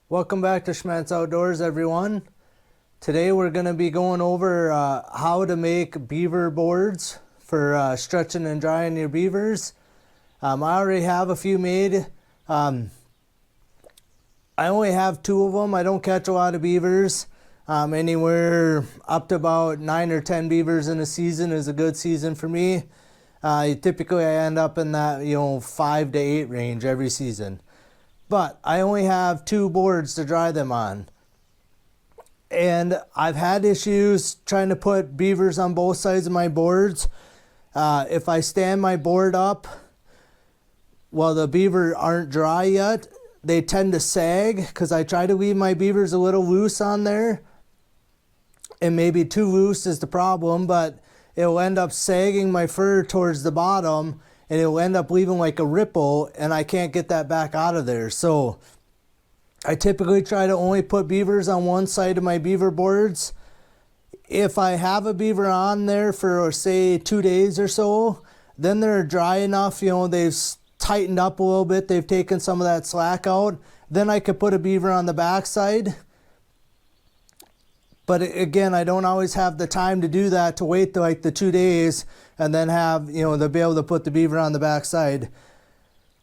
Welcome back to Schmattz Outdoors, everyone. Today we're going to be going over how to make beaver boards for stretching and drying your beavers. I already have a few made. I only have 2 of them. I don't catch a lot of beavers. Anywhere up to about 9 or 10 beavers in a season is a good season for me. Typically I end up in that 5 to 8 range every season. But I only have 2 boards to dry them on. And I've had issues trying to put beavers on both sides of my boards. If I stand my board up while the beaver aren't dry yet, they tend to sag because I try to leave my beavers a little loose on there. And maybe too loose is the problem, but it'll end up sagging my fur towards the bottom, and it'll end up leaving like a ripple, and I can't get that back out of there. So I typically try to only put beavers on one side of my beaver boards. If I have a beaver on there for, say, 2 days or so, then they're dry enough, they've tightened up a little bit, they've taken some of that slack out, then I could put a beaver on the back side. But again, I don't always have the time to do that, to wait like the 2 days and then have, to be able to put the beaver on the back side.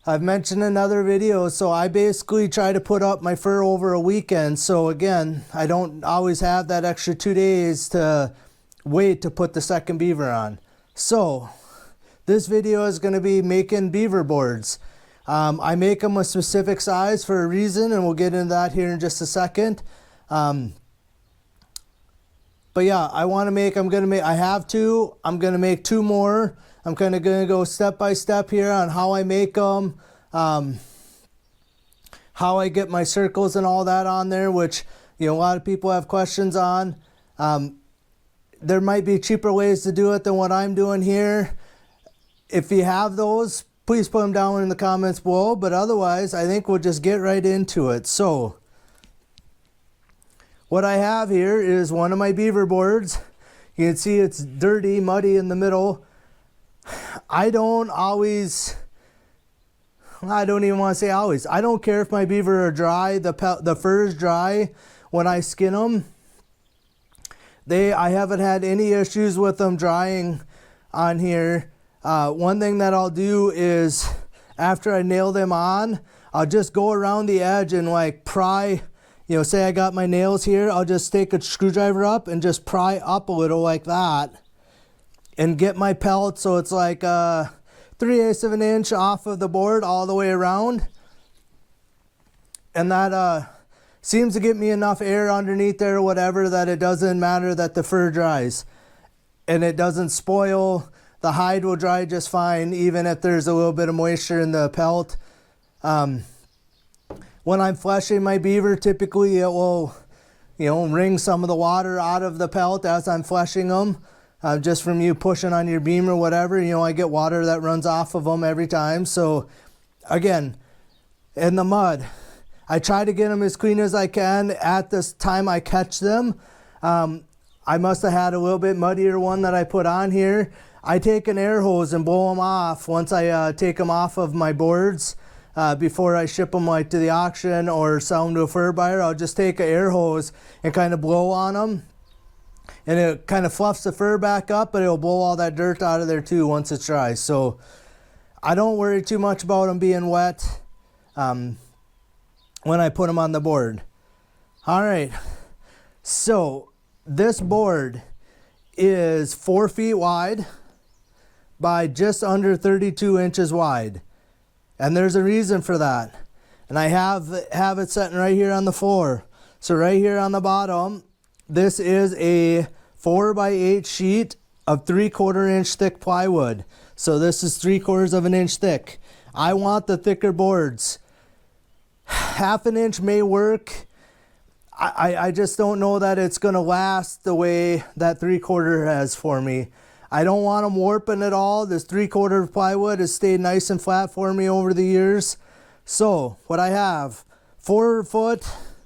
I've mentioned in other videos, so I basically try to put up my fur over a weekend. So again, I don't always have that extra 2 days to wait to put the second beaver on. So this video is going to be making beaver boards. I make them a specific size for a reason, and we'll get into that here in just a second. But yeah, I have 2. I'm going to make 2 more. I'm kind of going to go step by step here on how I make them, how I get my circles and all that on there, which, a lot of people have questions on. There might be cheaper ways to do it than what I'm doing here. If you have those, please put them down in the comments below. But otherwise, I think we'll just get right into it. So what I have here is one of my beaver boards. You can see it's dirty, muddy in the middle. I don't even want to say always. I don't care if my beaver are dry, the fur is dry when I skin them. I haven't had any issues with them drying on here. One thing that I'll do is, after I nail them on, I'll just go around the edge and like pry. Say I got my nails here, I'll just take a screwdriver up and just pry up a little like that and get my pelt so it's like 3/8 of an inch off of the board all the way around. And that seems to get me enough air underneath there or whatever that it doesn't matter that the fur dries. And it doesn't spoil. The hide will dry just fine even if there's a little bit of moisture in the pelt. When I'm fleshing my beaver, typically it will, wring some of the water out of the pelt as I'm fleshing them. Just from you pushing on your beam or whatever, I get water that runs off of them every time. So again, in the mud, I try to get them as clean as I can at this time I catch them. I must have had a little bit muddier one that I put on here. I take an air hose and blow them off once I take them off of my boards. Before I ship them like to the auction or sell them to a fur buyer, I'll just take an air hose and kind of blow on them. And it kind of fluffs the fur back up, but it'll blow all that dirt out of there too once it's dry. So I don't worry too much about them being wet when I put them on the board. All right, so this board is 4 feet wide by just under 32 inches wide. And there's a reason for that. And I have it sitting right here on the floor. So right here on the bottom, this is a 4x8 sheet of 3/4 inch thick plywood. So this is 3/4 of an inch thick. I want the thicker boards. 1/2 inch may work. I just don't know that it's going to last the way that 3/4 has for me. I don't want them warping at all. This 3/4 plywood has stayed nice and flat for me over the years. So what I have, 4 foot,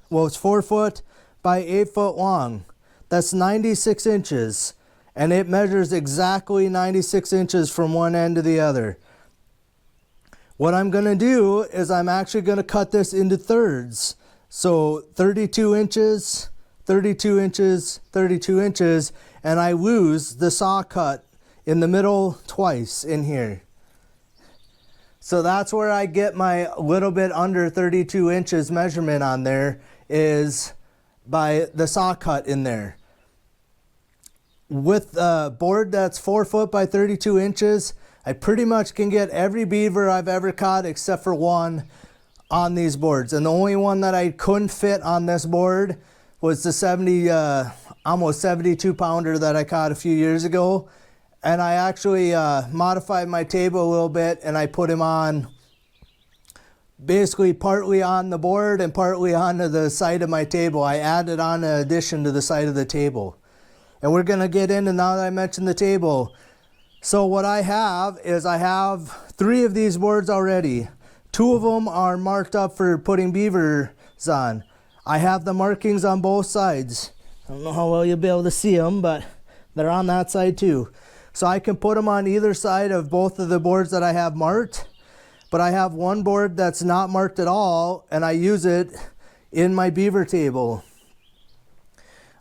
well, it's 4 foot by 8 foot long. That's 96 inches. And it measures exactly 96 inches from one end to the other. What I'm going to do is I'm actually going to cut this into thirds. So 32 inches, 32 inches, 32 inches, and I lose the saw cut in the middle twice in here. So that's where I get my little bit under 32 inches measurement on there, is by the saw cut in there. With a board that's 4 foot by 32 inches, I pretty much can get every beaver I've ever caught except for one on these boards. And the only one that I couldn't fit on this board was the almost 72 pounder that I caught a few years ago. And I actually modified my table a little bit, and I put him on basically partly on the board and partly onto the side of my table. I added on an addition to the side of the table. And we're going to get into, now that I mentioned the table. So what I have is I have 3 of these boards already. 2 of them are marked up for putting beavers on. I have the markings on both sides. I don't know how well you'll be able to see them, but they're on that side too. So I can put them on either side of both of the boards that I have marked. But I have one board that's not marked at all, and I use it in my beaver table.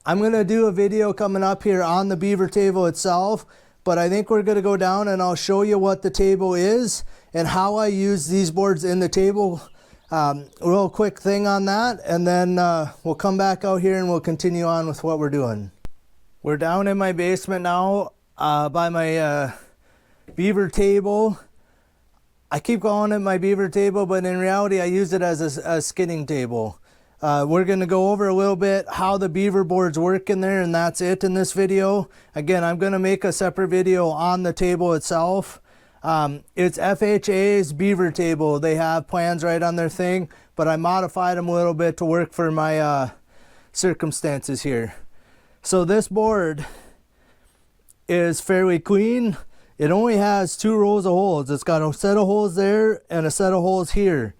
I'm going to do a video coming up here on the beaver table itself, but I think we're going to go down and I'll show you what the table is and how I use these boards in the table. Real quick thing on that, and then we'll come back out here and we'll continue on with what we're doing. We're down in my basement now by my beaver table. I keep calling it my beaver table, but in reality I use it as a skinning table. We're going to go over a little bit how the beaver boards work in there, and that's it in this video. Again, I'm going to make a separate video on the table itself. It's FHA's beaver table. They have plans right on their thing, but I modified them a little bit to work for my circumstances here. So this board is fairly clean. It only has 2 rows of holes. It's got a set of holes there and a set of holes here.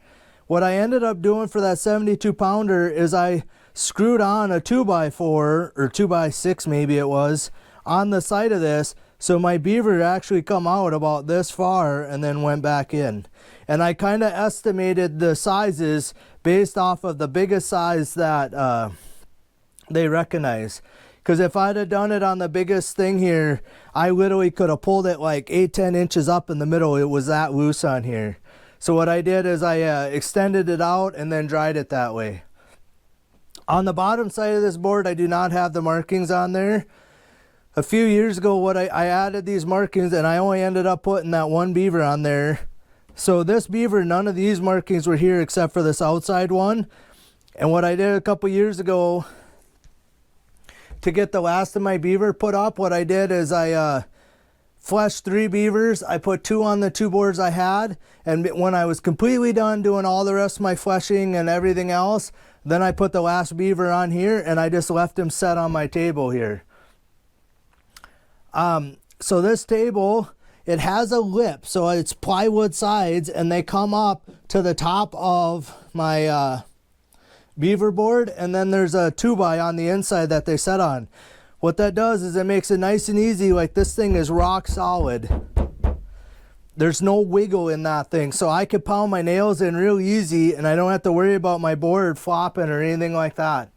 What I ended up doing for that 72 pounder is I screwed on a 2x4 or 2x6 maybe it was on the side of this, so my beaver actually come out about this far and then went back in. And I kind of estimated the sizes based off of the biggest size that they recognize. Because if I'd have done it on the biggest thing here, I literally could have pulled it like 8-10 inches up in the middle. It was that loose on here. So what I did is I extended it out and then dried it that way. On the bottom side of this board, I do not have the markings on there. A few years ago, I added these markings, and I only ended up putting that one beaver on there. So this beaver, none of these markings were here except for this outside one. And what I did a couple years ago to get the last of my beaver put up, what I did is I fleshed 3 beavers. I put 2 on the 2 boards I had, and when I was completely done doing all the rest of my fleshing and everything else, then I put the last beaver on here, and I just left him set on my table here. So this table, it has a lip, so it's plywood sides, and they come up to the top of my beaver board, and then there's a 2x on the inside that they set on. What that does is it makes it nice and easy. Like, this thing is rock solid. There's no wiggle in that thing, so I can pound my nails in real easy, and I don't have to worry about my board flopping or anything like that.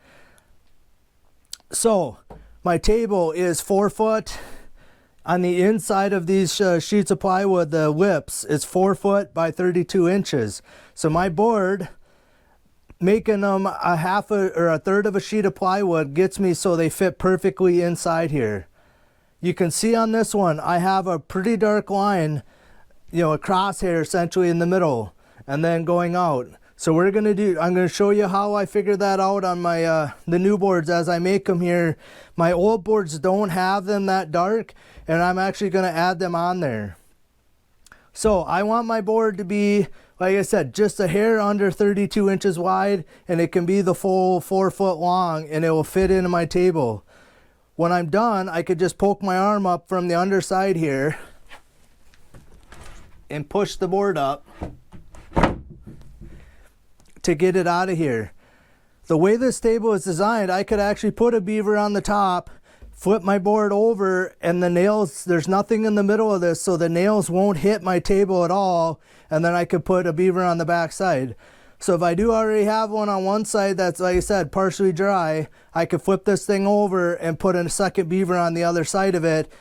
So my table is 4 foot. On the inside of these sheets of plywood, the lips is 4 foot by 32 inches. So my board, making them a half or a third of a sheet of plywood, gets me so they fit perfectly inside here. You can see on this one, I have a pretty dark line, you know, a crosshair essentially in the middle, and then going out. So I'm going to show you how I figured that out on my the new boards as I make them here. My old boards don't have them that dark, and I'm actually going to add them on there. So I want my board to be, like I said, just a hair under 32 inches wide, and it can be the full 4 foot long, and it will fit into my table. When I'm done, I could just poke my arm up from the underside here and push the board up to get it out of here. The way this table is designed, I could actually put a beaver on the top, flip my board over, and the nails, there's nothing in the middle of this, so the nails won't hit my table at all, and then I could put a beaver on the back side. So if I do already have one on one side that's, like I said, partially dry, I could flip this thing over and put a second beaver on the other side of it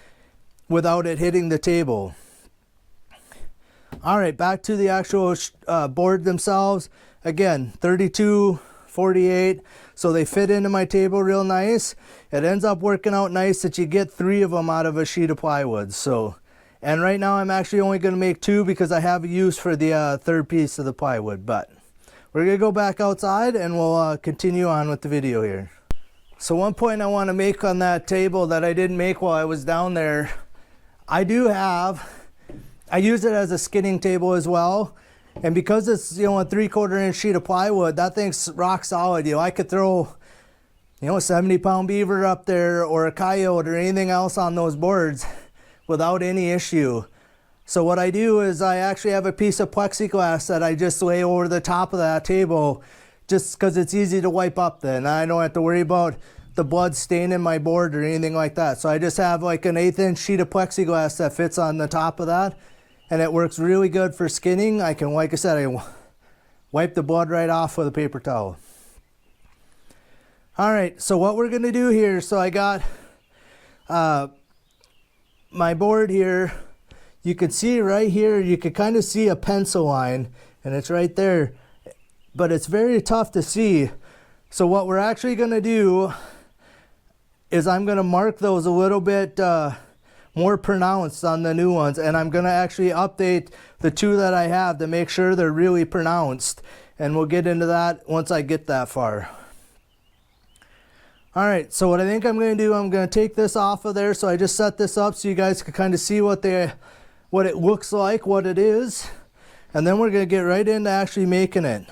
without it hitting the table. All right, back to the actual board themselves. Again, 32, 48, so they fit into my table real nice. It ends up working out nice that you get 3 of them out of a sheet of plywood. So, and right now I'm actually only going to make 2 because I have a use for the third piece of the plywood. But we're going to go back outside and we'll continue on with the video here. So one point I want to make on that table that I didn't make while I was down there, I use it as a skinning table as well. And because it's, a 3/4 inch sheet of plywood, that thing's rock solid. I could throw, a 70-pound beaver up there or a coyote or anything else on those boards without any issue. So what I do is I actually have a piece of plexiglass that I just lay over the top of that table just because it's easy to wipe up then. I don't have to worry about the blood staining my board or anything like that. So I just have like an 1/8 inch sheet of plexiglass that fits on the top of that. And it works really good for skinning. I can, like I said, I wipe the blood right off with a paper towel. All right, so what we're gonna do here, so I got my board here. You can see right here, you can kind of see a pencil line, and it's right there, but it's very tough to see. So what we're actually gonna do is I'm gonna mark those a little bit more pronounced on the new ones, and I'm gonna actually update the 2 that I have to make sure they're really pronounced, and we'll get into that once I get that far. All right, so what I think I'm gonna do, I'm gonna take this off of there. So I just set this up so you guys can kind of see what it looks like, what it is, and then we're gonna get right into actually making it.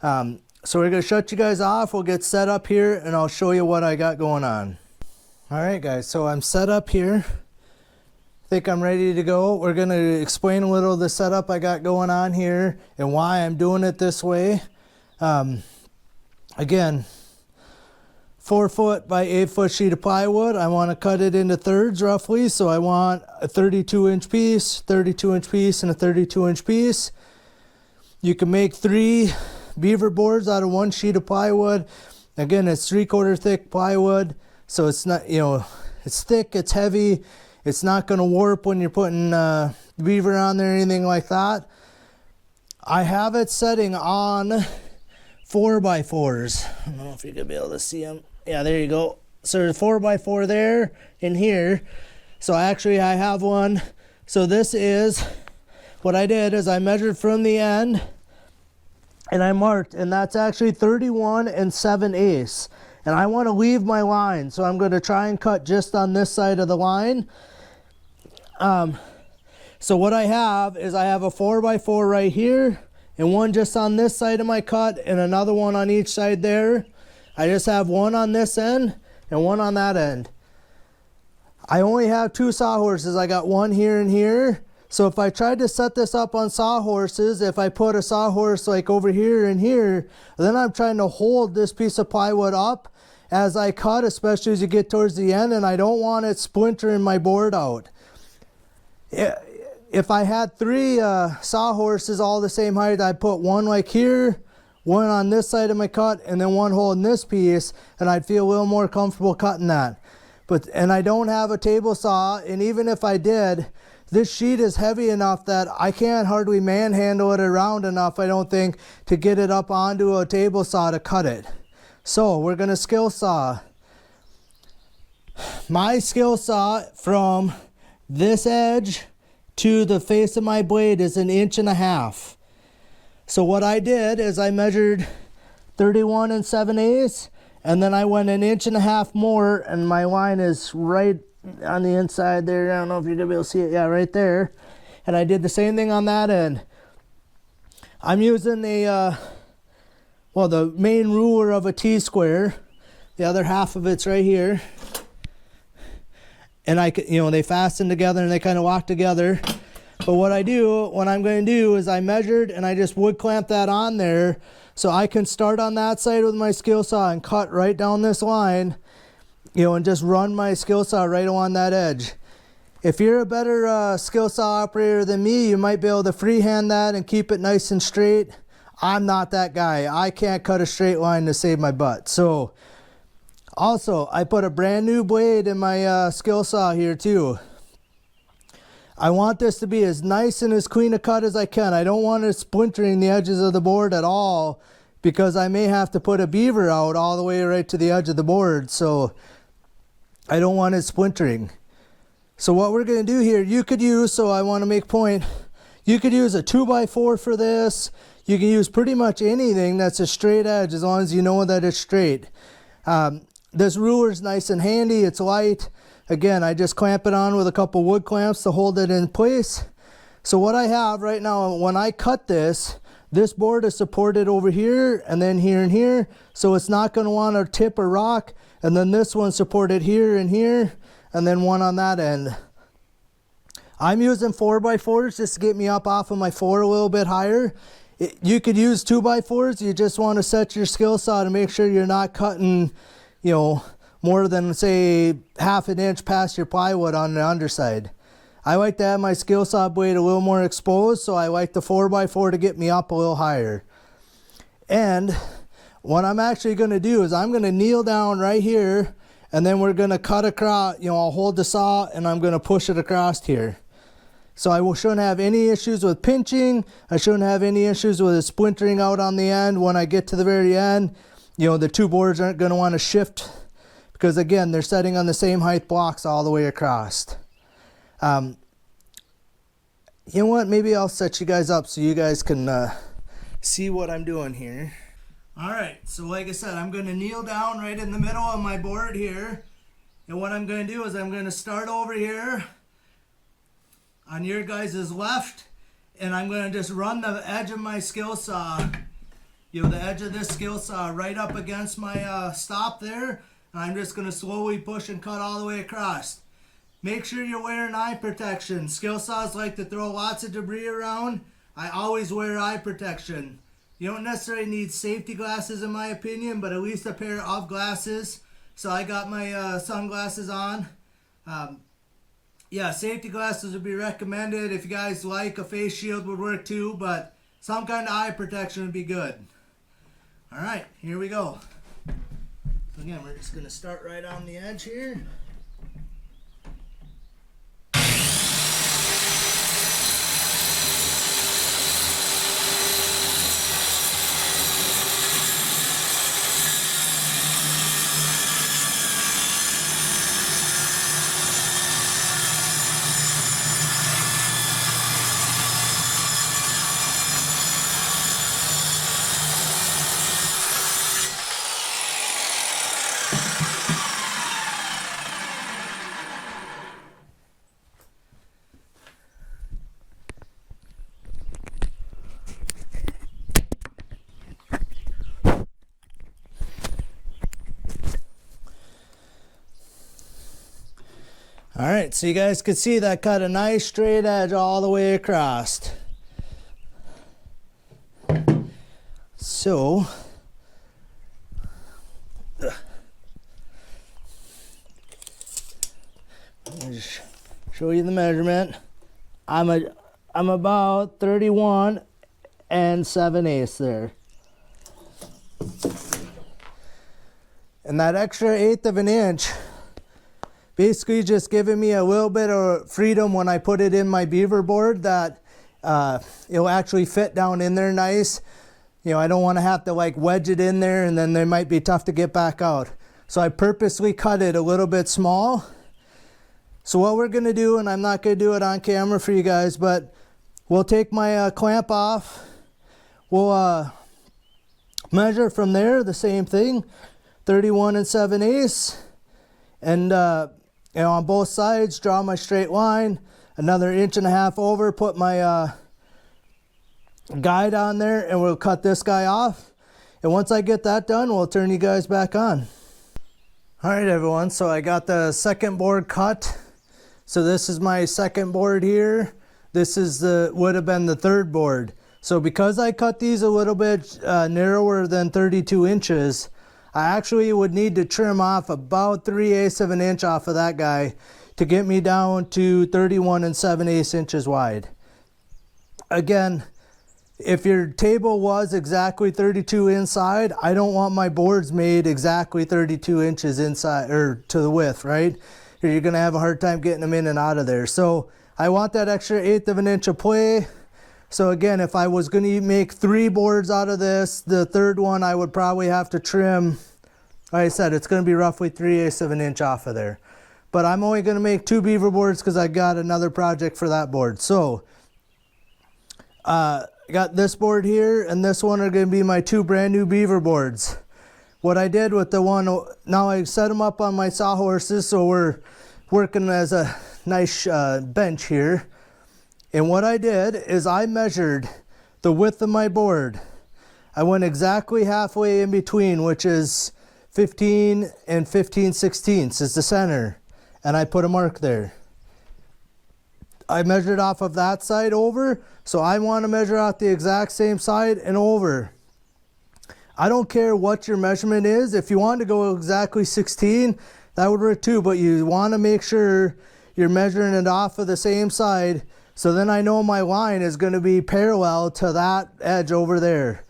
So we're gonna shut you guys off, we'll get set up here, and I'll show you what I got going on. All right guys, so I'm set up here. Think I'm ready to go. We're going to explain a little of the setup I got going on here and why I'm doing it this way. Again, 4-foot by 8-foot sheet of plywood. I want to cut it into thirds roughly. So I want a 32-inch piece, 32-inch piece, and a 32-inch piece. You can make 3 beaver boards out of 1 sheet of plywood. Again, it's 3/4 thick plywood. So it's not, it's thick, it's heavy. It's not going to warp when you're putting beaver on there or anything like that. I have it setting on 4x4s. I don't know if you're going to be able to see them. Yeah, there you go. So there's 4x4 there and here. So I have one. So this is, what I did is I measured from the end and I marked, and that's actually 31 7/8. And I want to leave my line. So I'm going to try and cut just on this side of the line. So what I have is I have a 4x4 right here and one just on this side of my cut and another one on each side there. I just have one on this end and one on that end. I only have 2 sawhorses. I got one here and here. So if I tried to set this up on sawhorses, if I put a sawhorse like over here and here, then I'm trying to hold this piece of plywood up as I cut, especially as you get towards the end, and I don't want it splintering my board out. If I had 3 sawhorses all the same height, I'd put one like here, one on this side of my cut, and then one holding this piece, and I'd feel a little more comfortable cutting that. And I don't have a table saw, and even if I did, this sheet is heavy enough that I can't hardly manhandle it around enough, I don't think, to get it up onto a table saw to cut it. So we're going to skill saw. My skill saw from this edge to the face of my blade is 1.5 inches. So what I did is I measured 31 7/8, and then I went 1.5 inches more, and my line is right on the inside there. I don't know if you're gonna be able to see it. Yeah, right there. And I did the same thing on that end. I'm using the main ruler of a T-square. The other half of it's right here. And they fasten together and they kind of lock together. But what I do, what I'm going to do is I measured and I just wood clamp that on there so I can start on that side with my skill saw and cut right down this line, you know, and just run my skill saw right along that edge. If you're a better skill saw operator than me, you might be able to freehand that and keep it nice and straight. I'm not that guy. I can't cut a straight line to save my butt. So also, I put a brand new blade in my skill saw here too. I want this to be as nice and as clean a cut as I can. I don't want it splintering the edges of the board at all, because I may have to put a beaver out all the way right to the edge of the board. So I don't want it splintering. So what we're going to do here, you could use, so I want to make point, you could use a 2x4 for this. You can use pretty much anything that's a straight edge as long as you know that it's straight. This ruler is nice and handy. It's light. Again, I just clamp it on with a couple wood clamps to hold it in place. So what I have right now, when I cut this board is supported over here and then here and here. So it's not going to want to tip or rock. And then this one's supported here and here, and then one on that end. I'm using 4x4s just to get me up off of my floor a little bit higher. You could use 2x4s. You just want to set your skill saw to make sure you're not cutting, you know, more than say half an inch past your plywood on the underside. I like to have my skill saw blade a little more exposed, so I like the 4x4 to get me up a little higher. And what I'm actually going to do is I'm going to kneel down right here, and then we're going to cut across, you know, I'll hold the saw and I'm going to push it across here. So I shouldn't have any issues with pinching. I shouldn't have any issues with it splintering out on the end. When I get to the very end, you know, the two boards aren't going to want to shift, because again, they're setting on the same height blocks all the way across. You know what? Maybe I'll set you guys up so you guys can see what I'm doing here. All right, so like I said, I'm going to kneel down right in the middle of my board here. And what I'm going to do is I'm going to start over here on your guys' left, and I'm going to just run the edge of my skill saw, you know, the edge of this skill saw right up against my stop there. And I'm just going to slowly push and cut all the way across. Make sure you're wearing eye protection. Skill saws like to throw lots of debris around. I always wear eye protection. You don't necessarily need safety glasses in my opinion, but at least a pair of glasses. So I got my sunglasses on. Yeah, safety glasses would be recommended. If you guys like, a face shield would work too, but some kind of eye protection would be good. All right, here we go. So again, we're just going to start right on the edge here. All right, so you guys can see that cut a nice straight edge all the way across. So, let me just show you the measurement. I'm about 31 7/8 there. And that extra 1/8 of an inch basically just giving me a little bit of freedom when I put it in my beaver board, that it'll actually fit down in there nice. You know, I don't want to have to like wedge it in there and then they might be tough to get back out. So I purposely cut it a little bit small. So what we're going to do, and I'm not going to do it on camera for you guys, but we'll take my clamp off. We'll measure from there, the same thing, 31 7/8. And you know, on both sides, draw my straight line, another 1.5 inches over, put my guide on there, and we'll cut this guy off. And once I get that done, we'll turn you guys back on. All right, everyone, so I got the second board cut. So this is my second board here. this is would have been the third board. So because I cut these a little bit narrower than 32 inches, I actually would need to trim off about 3/8 of an inch off of that guy to get me down to 31 7/8 inches wide. Again, if your table was exactly 32 inside, I don't want my boards made exactly 32 inches inside or to the width, right? Or you're gonna have a hard time getting them in and out of there. So I want that extra 1/8 of an inch of play. So again, if I was gonna make 3 boards out of this, the third one I would probably have to trim, like I said, it's gonna be roughly 3/8 of an inch off of there. But I'm only gonna make 2 beaver boards because I got another project for that board. So I got this board here and this one are going to be my 2 brand new beaver boards. What I did with the one, now I set them up on my sawhorses, so we're working as a nice bench here. And what I did is I measured the width of my board. I went exactly halfway in between, which is 15 and 15/16 is the center, and I put a mark there. I measured off of that side over, so I want to measure out the exact same side and over. I don't care what your measurement is. If you want to go exactly 16, that would work too, but you want to make sure you're measuring it off of the same side, so then I know my line is going to be parallel to that edge over there.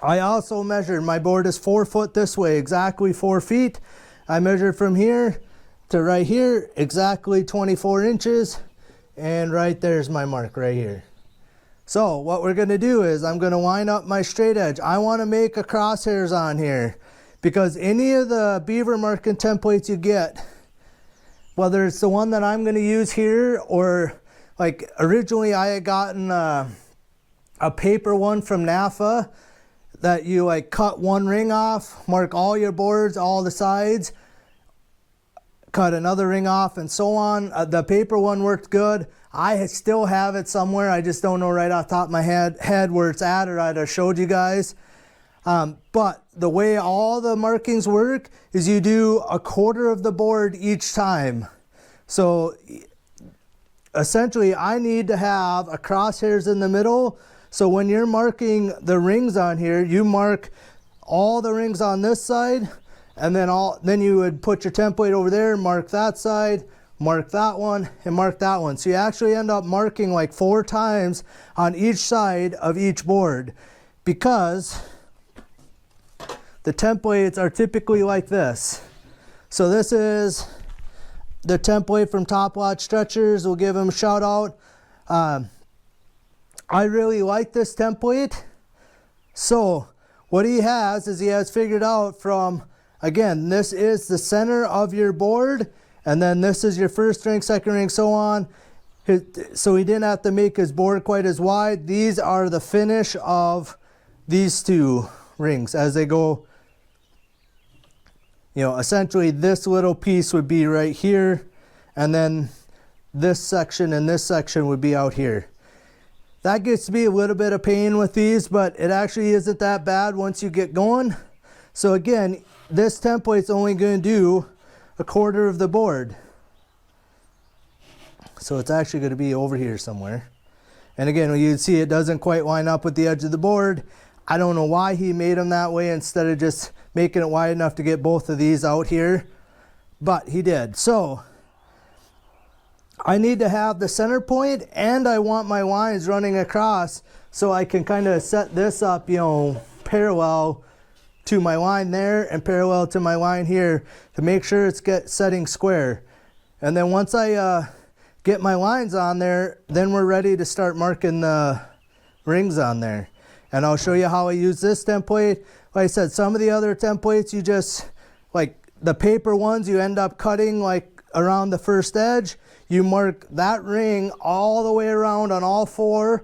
I also measured, my board is 4 foot this way, exactly 4 feet. I measured from here to right here, exactly 24 inches. And right there's my mark right here. So what we're going to do is I'm going to line up my straight edge. I want to make a crosshairs on here because any of the beaver marking templates you get, whether it's the one that I'm going to use here or like originally I had gotten a paper one from NAFA that you like cut one ring off, mark all your boards, all the sides, cut another ring off and so on. The paper one worked good. I still have it somewhere. I just don't know right off the top of my head where it's at, or I'd have showed you guys. But the way all the markings work is you do 1/4 of the board each time. So essentially I need to have a crosshairs in the middle. So when you're marking the rings on here, you mark all the rings on this side, and then you would put your template over there, mark that side, mark that one, and mark that one. So you actually end up marking like 4 times on each side of each board because the templates are typically like this. So this is the template from Top Watch Stretchers. We'll give them a shout out. I really like this template. So what he has is he has figured out from, again, this is the center of your board, and then this is your first ring, second ring, so on. So he didn't have to make his board quite as wide. These are the finish of these 2 rings as they go. You know, essentially this little piece would be right here, and then this section and this section would be out here. That gets to be a little bit of pain with these, but it actually isn't that bad once you get going. So again, this template's only going to do 1/4 of the board. So it's actually going to be over here somewhere. And again, you can see it doesn't quite line up with the edge of the board. I don't know why he made them that way instead of just making it wide enough to get both of these out here, but he did. So I need to have the center point, and I want my lines running across so I can kind of set this up, you know, parallel to my line there and parallel to my line here to make sure it's setting square. And then once I get my lines on there, then we're ready to start marking the rings on there. And I'll show you how I use this template. Like I said, some of the other templates, you just, like the paper ones, you end up cutting like around the first edge. You mark that ring all the way around on all 4,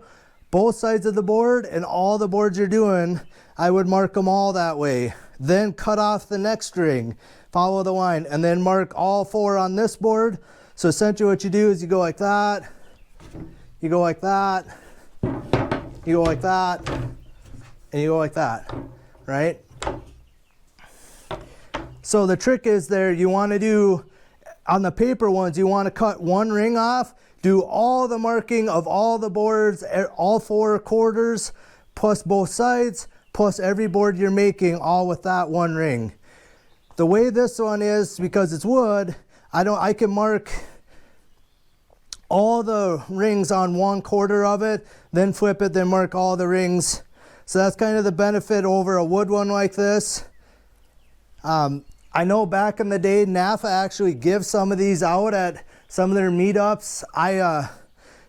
both sides of the board, and all the boards you're doing, I would mark them all that way. Then cut off the next ring, follow the line, and then mark all 4 on this board. So essentially what you do is you go like that, you go like that, you go like that, and you go like that, right? So the trick is there, you want to do, on the paper ones, you want to cut 1 ring off, do all the marking of all the boards, all 4 quarters, plus both sides, plus every board you're making, all with that one ring. The way this one is, because it's wood, I can mark all the rings on 1/4 of it, then flip it, then mark all the rings. So that's kind of the benefit over a wood one like this. I know back in the day, NAFA actually gives some of these out at some of their meetups. I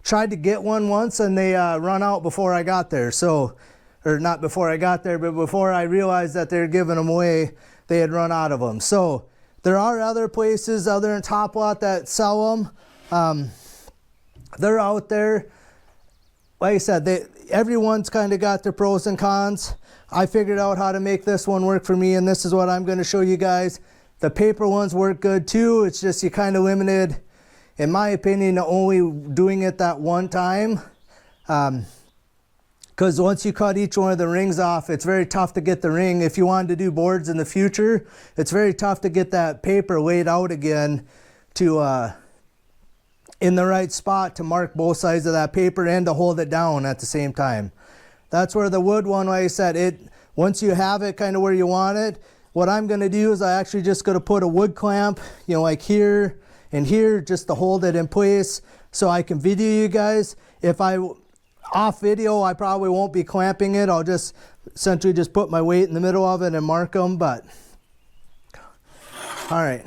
tried to get one once and they run out before I got there. So, or not before I got there, but before I realized that they're giving them away, they had run out of them. So there are other places other than Top Lot that sell them. They're out there. Like I said, everyone's kind of got their pros and cons. I figured out how to make this one work for me, and this is what I'm going to show you guys. The paper ones work good too. It's just you kind of limited, in my opinion, to only doing it that one time. Because once you cut each one of the rings off, it's very tough to get the ring. If you wanted to do boards in the future, it's very tough to get that paper laid out again to in the right spot to mark both sides of that paper and to hold it down at the same time. That's where the wood one, like I said, once you have it kind of where you want it, what I'm going to do is I actually just going to put a wood clamp, you know, like here and here, just to hold it in place so I can video you guys. If off video, I probably won't be clamping it. I'll just essentially just put my weight in the middle of it and mark them. But all right,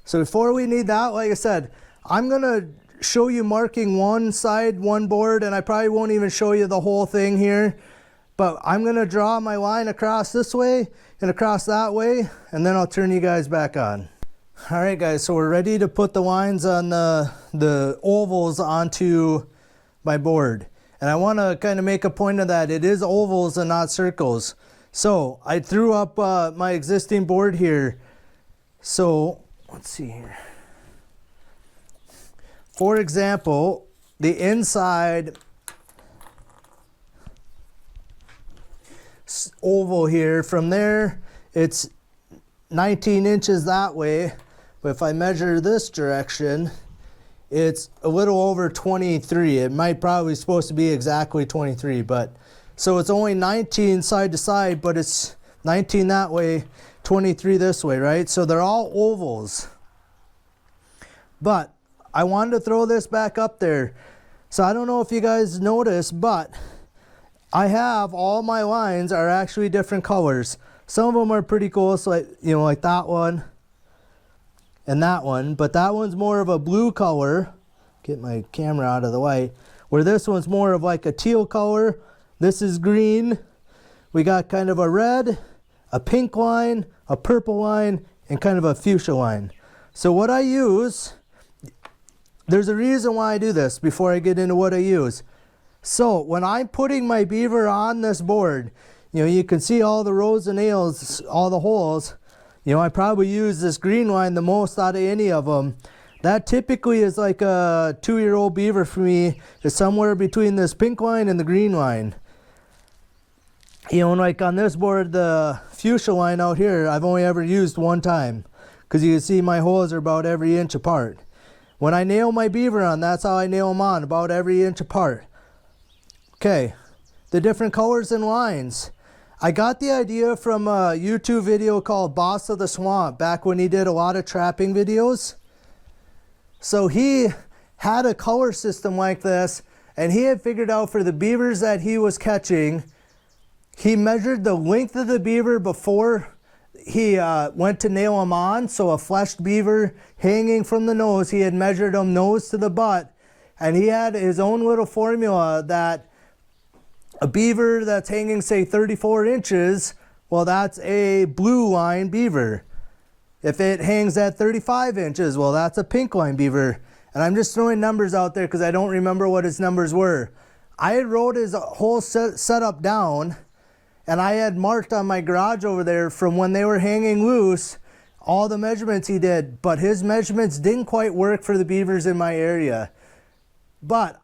so before we need that, like I said, I'm gonna show you marking one side, one board, and I probably won't even show you the whole thing here, but I'm gonna draw my line across this way and across that way, and then I'll turn you guys back on. All right guys, so we're ready to put the lines on the ovals onto my board. And I want to kind of make a point of that. It is ovals and not circles. So I threw up my existing board here. So let's see here. For example, the inside oval here, from there, it's 19 inches that way. But if I measure this direction, it's a little over 23. It might probably supposed to be exactly 23, but so it's only 19 side to side, but it's 19 that way, 23 this way, right? So they're all ovals. But I wanted to throw this back up there. So I don't know if you guys noticed, but I have all my lines are actually different colors. Some of them are pretty cool, so like that one and that one, but that one's more of a blue color. Get my camera out of the way. Where this one's more of like a teal color. This is green. We got kind of a red, a pink line, a purple line, and kind of a fuchsia line. So what I use, there's a reason why I do this before I get into what I use. So when I'm putting my beaver on this board, you can see all the rows of nails, all the holes. I probably use this green line the most out of any of them. That typically is like a 2-year-old beaver for me. It's somewhere between this pink line and the green line. Like on this board, the fuchsia line out here, I've only ever used one time. Because you can see my holes are about every inch apart. When I nail my beaver on, that's how I nail them on, about every inch apart. Okay, the different colors and lines. I got the idea from a YouTube video called Boss of the Swamp, back when he did a lot of trapping videos. So he had a color system like this, and he had figured out for the beavers that he was catching, he measured the length of the beaver before he went to nail them on. So a fleshed beaver hanging from the nose, he had measured them nose to the butt, and he had his own little formula that a beaver that's hanging, say, 34 inches, well, that's a blue line beaver. If it hangs at 35 inches, well, that's a pink line beaver. And I'm just throwing numbers out there because I don't remember what his numbers were. I had wrote his whole setup down, and I had marked on my garage over there from when they were hanging loose all the measurements he did. But his measurements didn't quite work for the beavers in my area. But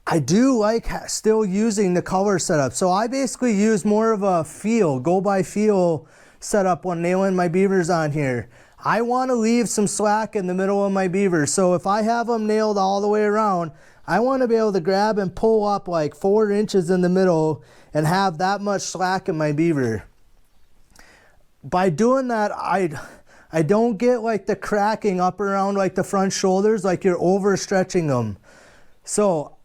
I do like still using the color setup. So I basically use more of a feel, go by feel setup when nailing my beavers on here. I want to leave some slack in the middle of my beaver. So if I have them nailed all the way around, I want to be able to grab and pull up like 4 inches in the middle and have that much slack in my beaver. By doing that, I don't get like the cracking up around like the front shoulders, like you're overstretching them. So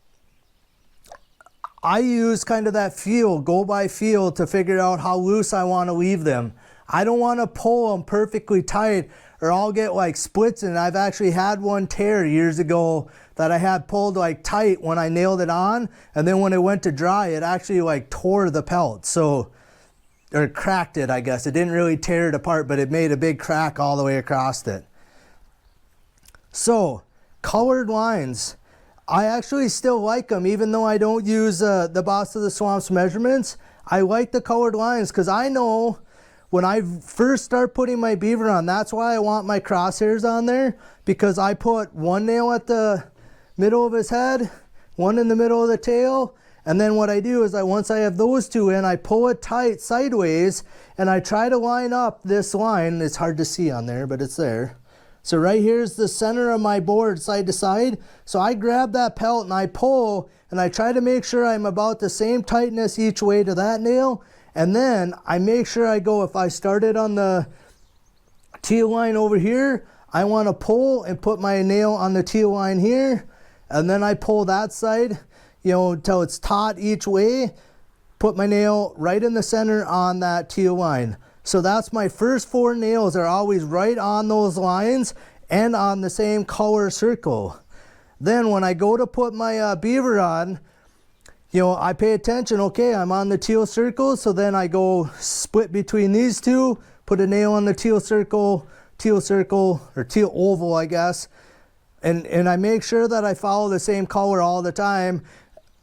I use kind of that feel, go by feel, to figure out how loose I want to leave them. I don't want to pull them perfectly tight or I'll get like splits, and I've actually had one tear years ago that I had pulled like tight when I nailed it on, and then when it went to dry it actually like tore the pelt, so, or cracked it, I guess. It didn't really tear it apart, but it made a big crack all the way across it. So colored lines, I actually still like them even though I don't use the Boss of the Swamp's measurements. I like the colored lines because I know when I first start putting my beaver on, that's why I want my crosshairs on there, because I put one nail at the middle of his head, one in the middle of the tail, and then what I do is once I have those 2 in, I pull it tight sideways and I try to line up this line. It's hard to see on there, but it's there. So right here's the center of my board side to side. So I grab that pelt and I pull and I try to make sure I'm about the same tightness each way to that nail. And then I make sure I go, if I started on the teal line over here, I want to pull and put my nail on the teal line here. And then I pull that side, you know, until it's taut each way, put my nail right in the center on that teal line. So that's my first 4 nails are always right on those lines and on the same color circle. Then when I go to put my beaver on, you know, I pay attention, okay, I'm on the teal circle, so then I go split between these 2, put a nail on the teal circle, or teal oval, I guess, and I make sure that I follow the same color all the time.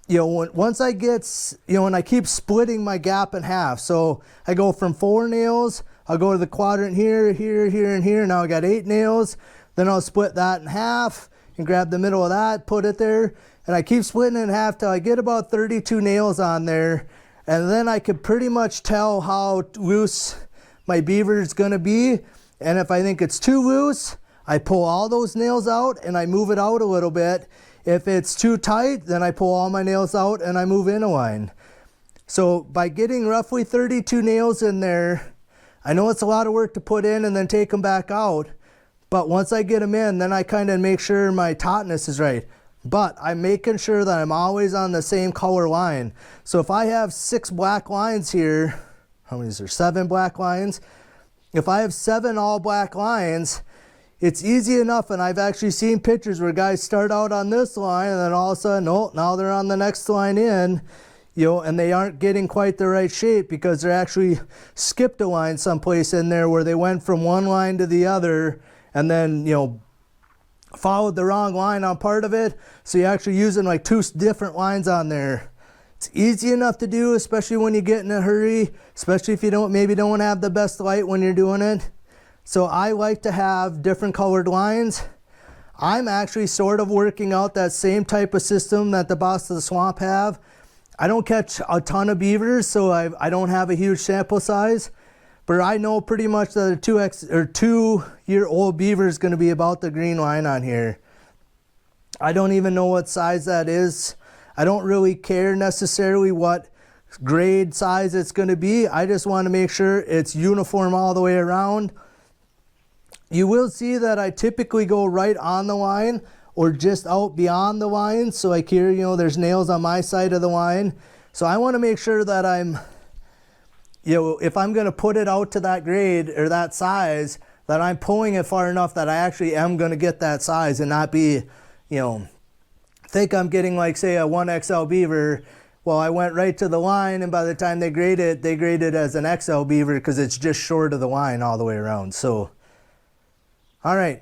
You know, once I get, you know, and I keep splitting my gap in half. So I go from 4 nails, I'll go to the quadrant here, here, here, and here. Now I got 8 nails. Then I'll split that in half and grab the middle of that, put it there. And I keep splitting it in half till I get about 32 nails on there. And then I can pretty much tell how loose my beaver is going to be. And if I think it's too loose, I pull all those nails out and I move it out a little bit. If it's too tight, then I pull all my nails out and I move in a line. So by getting roughly 32 nails in there, I know it's a lot of work to put in and then take them back out. But once I get them in, then I kind of make sure my tautness is right. But I'm making sure that I'm always on the same color line. So if I have 6 black lines here, how many is there? 7 black lines. If I have 7 all black lines, it's easy enough, and I've actually seen pictures where guys start out on this line and then all of a sudden, oh, now they're on the next line in, you know, and they aren't getting quite the right shape because they're actually skipped a line someplace in there where they went from one line to the other and then, you know, followed the wrong line on part of it. So you're actually using like 2 different lines on there. It's easy enough to do, especially when you get in a hurry, especially if you maybe don't have the best light when you're doing it. So I like to have different colored lines. I'm actually sort of working out that same type of system that the Boss of the Swamp have. I don't catch a ton of beavers, so I don't have a huge sample size. But I know pretty much that a 2-year-old beaver is going to be about the green line on here. I don't even know what size that is. I don't really care necessarily what grade size it's going to be. I just want to make sure it's uniform all the way around. You will see that I typically go right on the line or just out beyond the line. So like here, you know, there's nails on my side of the line. So I want to make sure that I'm, you know, if I'm going to put it out to that grade or that size, that I'm pulling it far enough that I actually am going to get that size and not be, you know, think I'm getting like, say, a 1XL beaver. Well, I went right to the line, and by the time they grade it as an XL beaver because it's just short of the line all the way around. So, all right,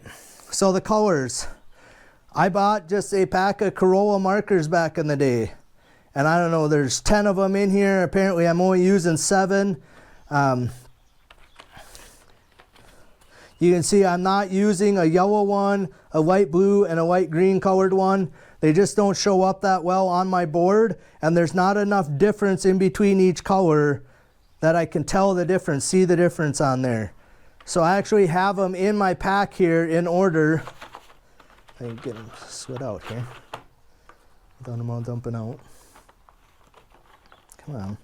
so the colors. I bought just a pack of Corolla markers back in the day. And I don't know, there's 10 of them in here. Apparently I'm only using 7. You can see I'm not using a yellow one, a light blue, and a light green colored one. They just don't show up that well on my board, and there's not enough difference in between each color that I can tell the difference, see the difference on there. So I actually have them in my pack here in order. I can get them sweat out here without them all dumping out. Come on.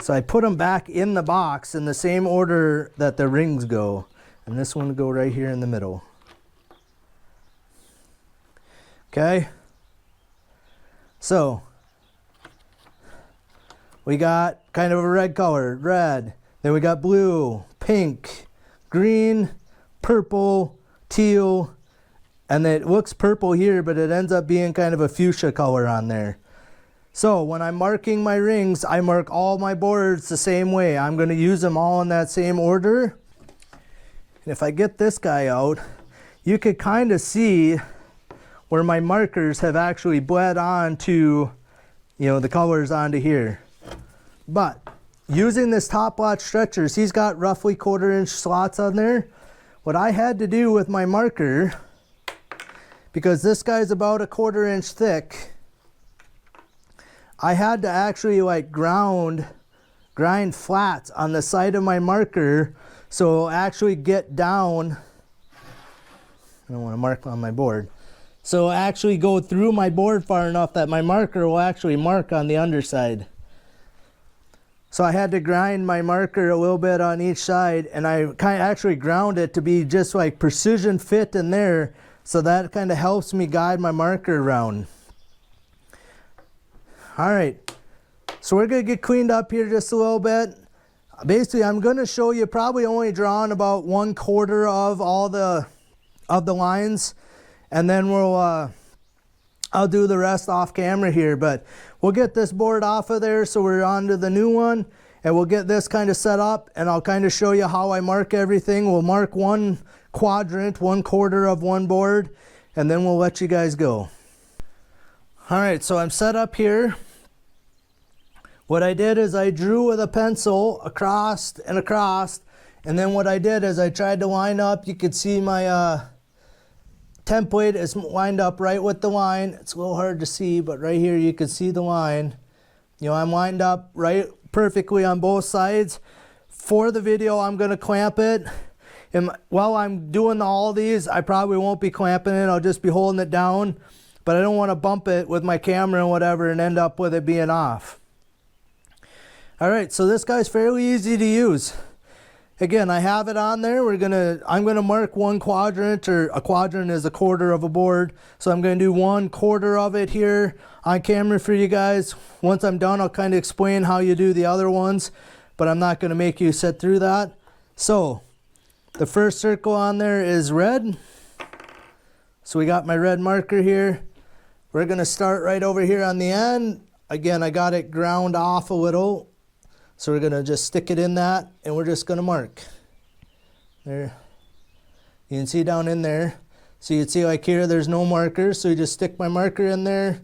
So I put them back in the box in the same order that the rings go. And this one will go right here in the middle. Okay. So we got kind of a red color, red. Then we got blue, pink, green, purple, teal. And it looks purple here, but it ends up being kind of a fuchsia color on there. So when I'm marking my rings, I mark all my boards the same way. I'm going to use them all in that same order. And if I get this guy out, you could kind of see where my markers have actually bled onto, the colors onto here. But using this top watch stretchers, he's got roughly 1/4 inch slots on there. What I had to do with my marker, because this guy's about 1/4 inch thick, I had to actually like grind flats on the side of my marker so it'll actually get down. I don't want to mark on my board. So it'll actually go through my board far enough that my marker will actually mark on the underside. So I had to grind my marker a little bit on each side, and I kind of actually ground it to be just like precision fit in there, so that kind of helps me guide my marker around. All right, so we're gonna get cleaned up here just a little bit. Basically, I'm gonna show you probably only drawing about 1/4 of all the lines, and then I'll do the rest off camera here. But we'll get this board off of there, so we're on to the new one, and we'll get this kind of set up, and I'll kind of show you how I mark everything. We'll mark one quadrant, 1/4 of one board, and then we'll let you guys go. All right, so I'm set up here. What I did is I drew with a pencil across and across, and then what I did is I tried to line up. You could see my template is lined up right with the line. It's a little hard to see, but right here you can see the line. I'm lined up right perfectly on both sides. For the video, I'm gonna clamp it. And while I'm doing all these, I probably won't be clamping it. I'll just be holding it down. But I don't want to bump it with my camera and whatever and end up with it being off. All right, so this guy's fairly easy to use. Again, I have it on there. I'm gonna mark one quadrant, or a quadrant is 1/4 of a board. So I'm gonna do 1/4 of it here on camera for you guys. Once I'm done, I'll kind of explain how you do the other ones, but I'm not gonna make you sit through that. So the first circle on there is red. So we got my red marker here. We're gonna start right over here on the end. Again, I got it ground off a little. So we're gonna just stick it in that, and we're just gonna mark. There, you can see down in there. So you can see like here, there's no markers. So you just stick my marker in there.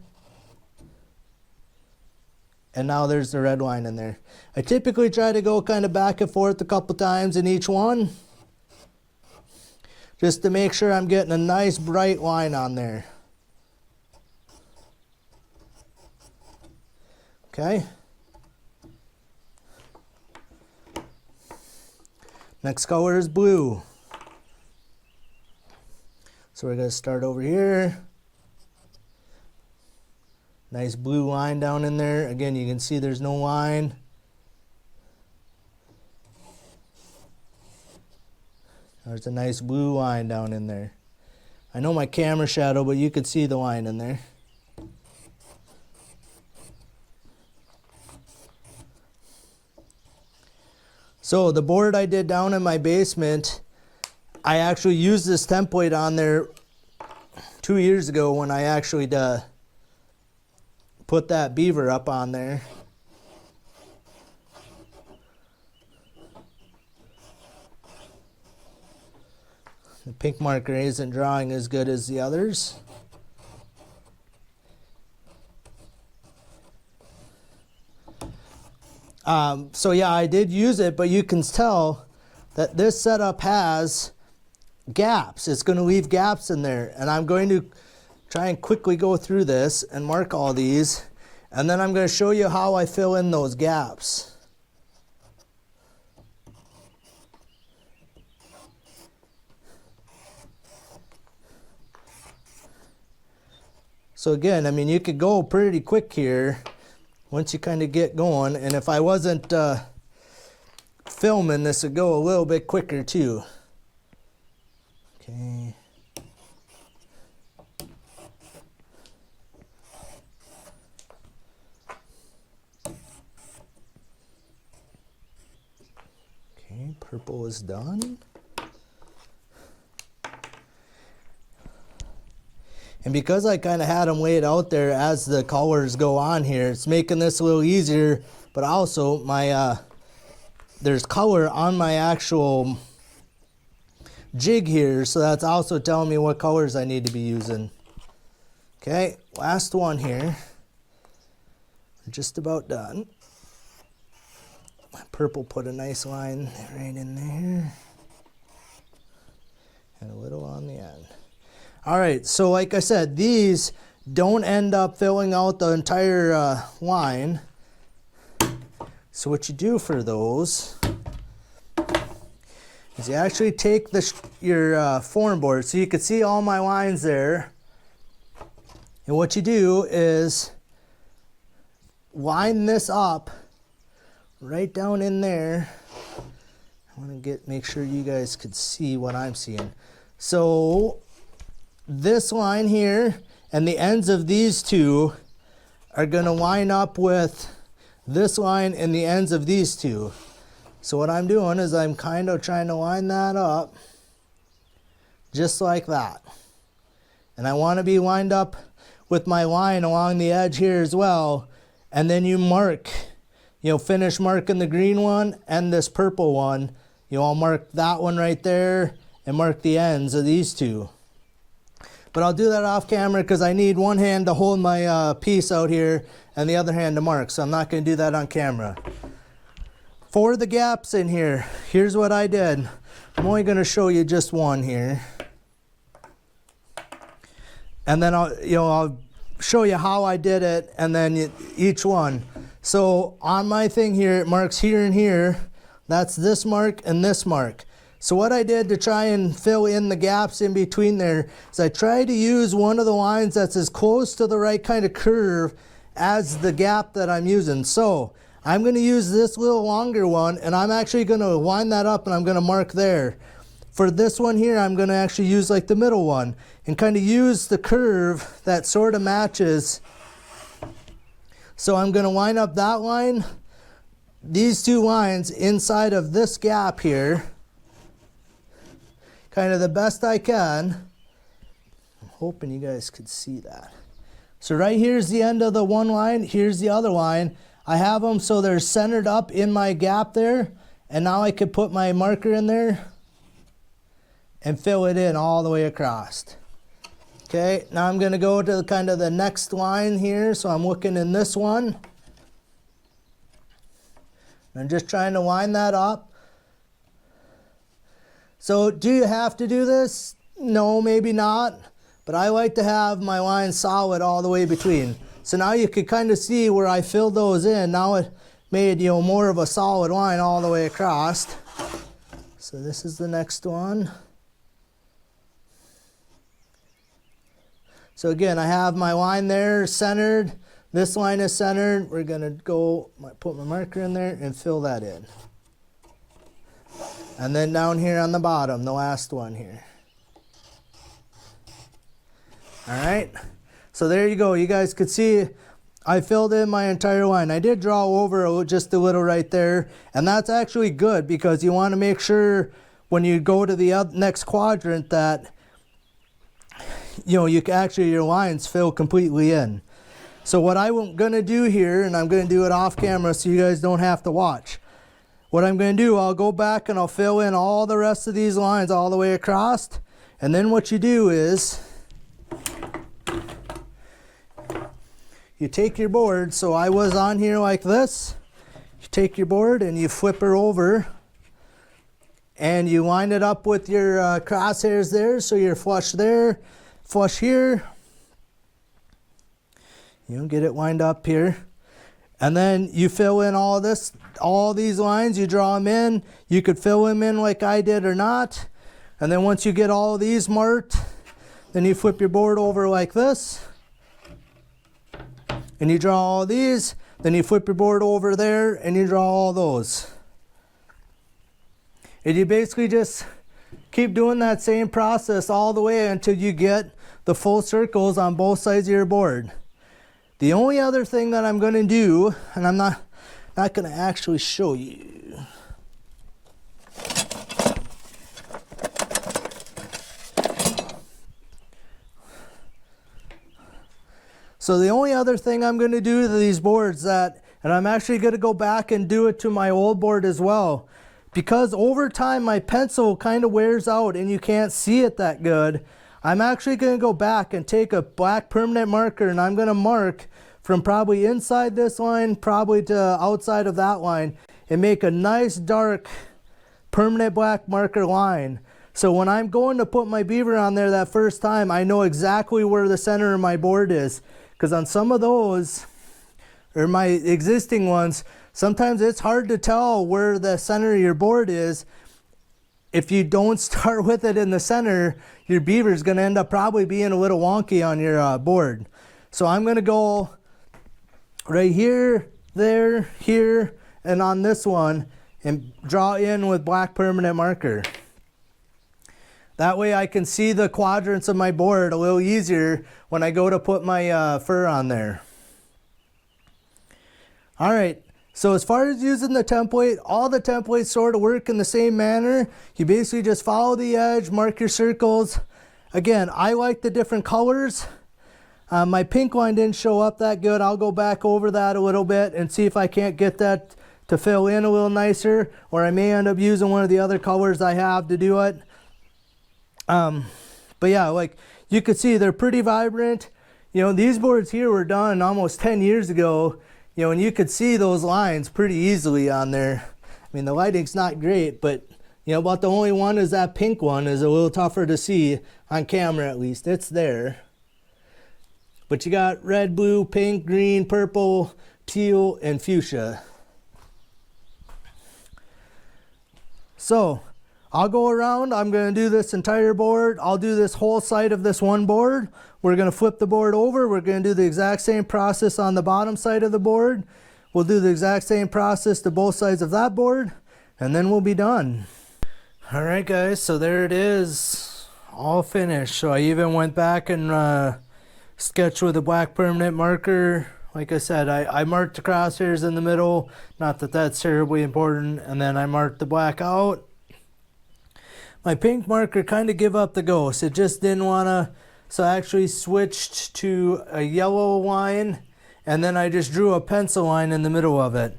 And now there's the red line in there. I typically try to go kind of back and forth a couple times in each one, just to make sure I'm getting a nice bright line on there. Okay. Next color is blue. So we're going to start over here. Nice blue line down in there. Again, you can see there's no line. There's a nice blue line down in there. I know my camera shadow, but you could see the line in there. So the board I did down in my basement, I actually used this template on there 2 years ago when I actually put that beaver up on there. The pink marker isn't drawing as good as the others. So yeah, I did use it, but you can tell that this setup has gaps. It's going to leave gaps in there, and I'm going to try and quickly go through this and mark all these, And then I'm going to show you how I fill in those gaps. So again, I mean, you could go pretty quick here once you kind of get going. And if I wasn't filming, this would go a little bit quicker too. Okay. Okay, purple is done. And because I kind of had them laid out there as the colors go on here, it's making this a little easier, but also my there's color on my actual jig here, so that's also telling me what colors I need to be using. Okay, last one here. We're just about done. My purple put a nice line right in there. And a little on the end. All right, so like I said, these don't end up filling out the entire line. So what you do for those is you actually take your form board, so you can see all my lines there. And what you do is line this up right down in there. I want to make sure you guys could see what I'm seeing. So this line here and the ends of these two are going to line up with this line and the ends of these two. So what I'm doing is I'm kind of trying to line that up just like that. And I want to be lined up with my line along the edge here as well. And then you mark, finish marking the green one and this purple one. I'll mark that one right there and mark the ends of these two. But I'll do that off camera because I need one hand to hold my piece out here and the other hand to mark. So I'm not going to do that on camera. For the gaps in here, here's what I did. I'm only going to show you just one here. And then I'll show you how I did it and then each one. So on my thing here, it marks here and here. That's this mark and this mark. So what I did to try and fill in the gaps in between there is I tried to use one of the lines that's as close to the right kind of curve as the gap that I'm using. So I'm going to use this little longer one, and I'm actually going to line that up and I'm going to mark there. For this one here, I'm going to actually use like the middle one and kind of use the curve that sort of matches. So I'm going to line up that line, these two lines inside of this gap here, kind of the best I can. I'm hoping you guys could see that. So right here's the end of the one line, here's the other line. I have them so they're centered up in my gap there, and now I could put my marker in there and fill it in all the way across. Okay, now I'm going to go to kind of the next line here, so I'm looking in this one. I'm just trying to line that up. So do you have to do this? No, maybe not. But I like to have my line solid all the way between. So now you can kind of see where I filled those in. Now it made more of a solid line all the way across. So this is the next one. So again, I have my line there centered. This line is centered. We're going to go put my marker in there and fill that in. And then down here on the bottom, the last one here. All right, so there you go. You guys could see I filled in my entire line. I did draw over just a little right there, and that's actually good because you want to make sure when you go to the next quadrant that you can actually, your lines fill completely in. So what I'm going to do here, and I'm going to do it off camera so you guys don't have to watch. What I'm going to do, I'll go back and I'll fill in all the rest of these lines all the way across. And then what you do is you take your board. So I was on here like this. You take your board and you flip her over. And you line it up with your crosshairs there. So you're flush there, flush here. You know, get it lined up here. And then you fill in all this, all these lines, you draw them in. You could fill them in like I did or not. And then once you get all of these marked, then you flip your board over like this. And you draw all these. Then you flip your board over there and you draw all those. And you basically just keep doing that same process all the way until you get the full circles on both sides of your board. The only other thing that I'm going to do, and I'm not going to actually show you. So the only other thing I'm going to do to these boards and I'm actually going to go back and do it to my old board as well. Because over time my pencil kind of wears out and you can't see it that good. I'm actually going to go back and take a black permanent marker and I'm going to mark from probably inside this line, probably to outside of that line, and make a nice dark permanent black marker line. So when I'm going to put my beaver on there that first time, I know exactly where the center of my board is. Because on some of those, or my existing ones, sometimes it's hard to tell where the center of your board is. If you don't start with it in the center, your beaver is going to end up probably being a little wonky on your board. So I'm going to go right here, there, here, and on this one, and draw in with black permanent marker. That way I can see the quadrants of my board a little easier when I go to put my fur on there. All right. So as far as using the template, all the templates sort of work in the same manner. You basically just follow the edge, mark your circles. Again, I like the different colors. My pink line didn't show up that good. I'll go back over that a little bit and see if I can't get that to fill in a little nicer, or I may end up using one of the other colors I have to do it. But yeah, like you could see, they're pretty vibrant. You know, these boards here were done almost 10 years ago. You know, and you could see those lines pretty easily on there. I mean, the lighting's not great, but you know, about the only one is that pink one is a little tougher to see on camera, at least. It's there. But you got red, blue, pink, green, purple, teal, and fuchsia. So I'll go around. I'm going to do this entire board. I'll do this whole side of this one board. We're going to flip the board over. We're going to do the exact same process on the bottom side of the board. We'll do the exact same process to both sides of that board, and then we'll be done. All right, guys, so there it is, all finished. So I even went back and sketched with a black permanent marker. Like I said, I marked the crosshairs in the middle. Not that that's terribly important. And then I marked the black out. My pink marker kind of gave up the ghost. It just didn't want to. So I actually switched to a yellow line. And then I just drew a pencil line in the middle of it.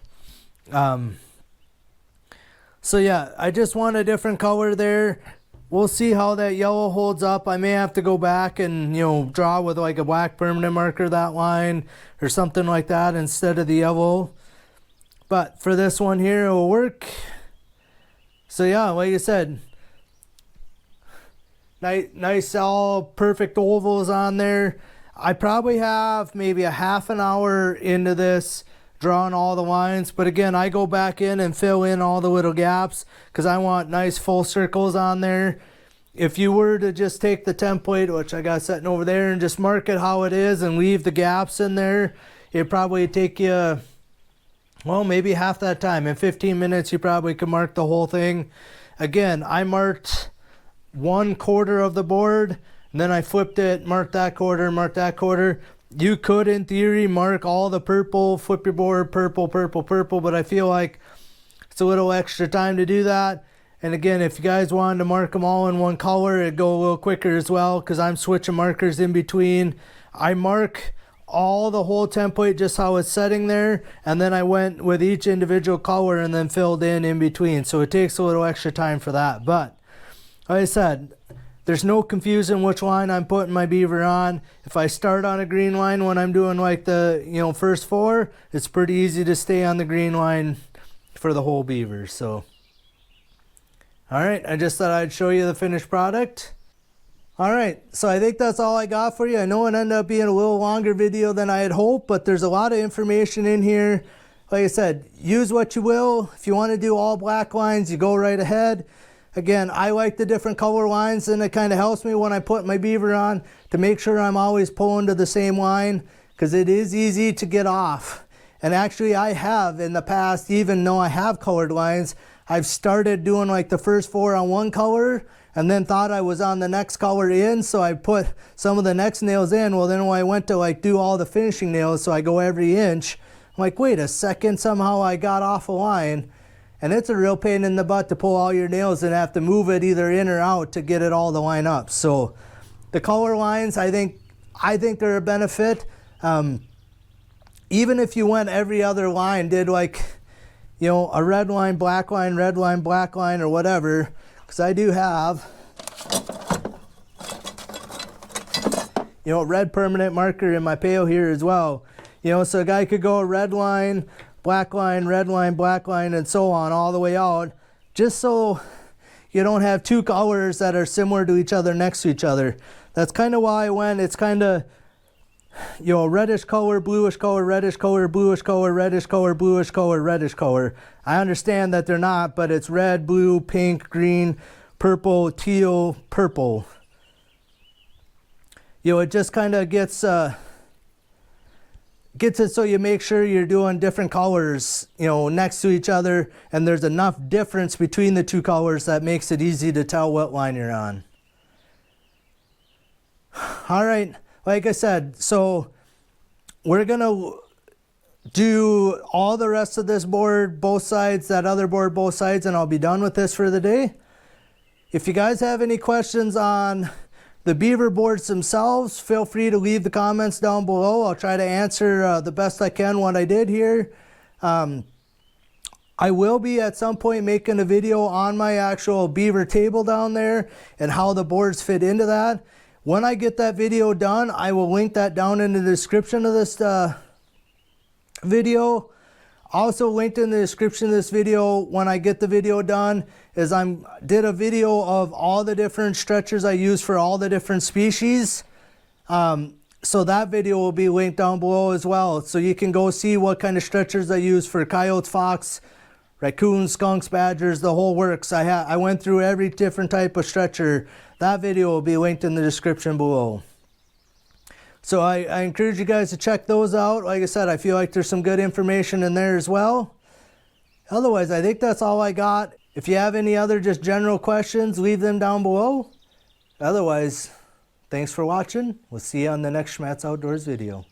So yeah, I just want a different color there. We'll see how that yellow holds up. I may have to go back and, you know, draw with like a black permanent marker that line or something like that instead of the yellow. But for this one here, it will work. So yeah, like I said, nice all perfect ovals on there. I probably have maybe a half an hour into this drawing all the lines, but again, I go back in and fill in all the little gaps because I want nice full circles on there. If you were to just take the template, which I got sitting over there, and just mark it how it is and leave the gaps in there, it'd probably take you, well, maybe half that time. In 15 minutes, you probably could mark the whole thing. Again, I marked 1/4 of the board, and then I flipped it, marked that quarter, marked that quarter. You could, in theory, mark all the purple, flip your board, purple, purple, purple, but I feel like it's a little extra time to do that. And again, if you guys wanted to mark them all in one color, it'd go a little quicker as well because I'm switching markers in between. I mark all the whole template just how it's setting there, and then I went with each individual color and then filled in between. So it takes a little extra time for that. But like I said, there's no confusion which line I'm putting my beaver on. If I start on a green line when I'm doing like the, you know, first 4, it's pretty easy to stay on the green line for the whole beaver. So, all right, I just thought I'd show you the finished product. All right, so I think that's all I got for you. I know it ended up being a little longer video than I had hoped, but there's a lot of information in here. Like I said, use what you will. If you want to do all black lines, you go right ahead. Again, I like the different color lines, and it kind of helps me when I put my beaver on to make sure I'm always pulling to the same line, because it is easy to get off. And actually I have in the past, even though I have colored lines, I've started doing like the first 4 on one color and then thought I was on the next color in, so I put some of the next nails in. Well, then when I went to like do all the finishing nails, so I go every inch, I'm like, wait a second, somehow I got off a line. And it's a real pain in the butt to pull all your nails and have to move it either in or out to get it all to line up. So the color lines, I think they're a benefit. Even if you went every other line, did like, you know, a red line, black line, black line, or whatever, because I do have, you know, red permanent marker in my pail here as well. You know, so a guy could go a red line, black line, red line, black line, and so on all the way out, just so you don't have 2 colors that are similar to each other next to each other. That's kind of why I went, it's kind of, you know, reddish color, bluish color, reddish color, bluish color, reddish color, bluish color, reddish color. I understand that they're not, but it's red, blue, pink, green, purple, teal, purple. You know, it just kind of gets it so you make sure you're doing different colors, you know, next to each other, and there's enough difference between the 2 colors that makes it easy to tell what line you're on. All right. Like I said, so we're going to do all the rest of this board, both sides, that other board, both sides, and I'll be done with this for the day. If you guys have any questions on the beaver boards themselves, feel free to leave the comments down below. I'll try to answer the best I can what I did here. I will be at some point making a video on my actual beaver table down there and how the boards fit into that. When I get that video done, I will link that down in the description of this video. Also linked in the description of this video when I get the video done is I did a video of all the different stretchers I use for all the different species. So that video will be linked down below as well. So you can go see what kind of stretchers I use for coyotes, fox, raccoons, skunks, badgers, the whole works. I went through every different type of stretcher. That video will be linked in the description below. So I encourage you guys to check those out. Like I said, I feel like there's some good information in there as well. Otherwise, I think that's all I got. If you have any other just general questions, leave them down below. Otherwise, thanks for watching. We'll see you on the next Schmattz Outdoors video.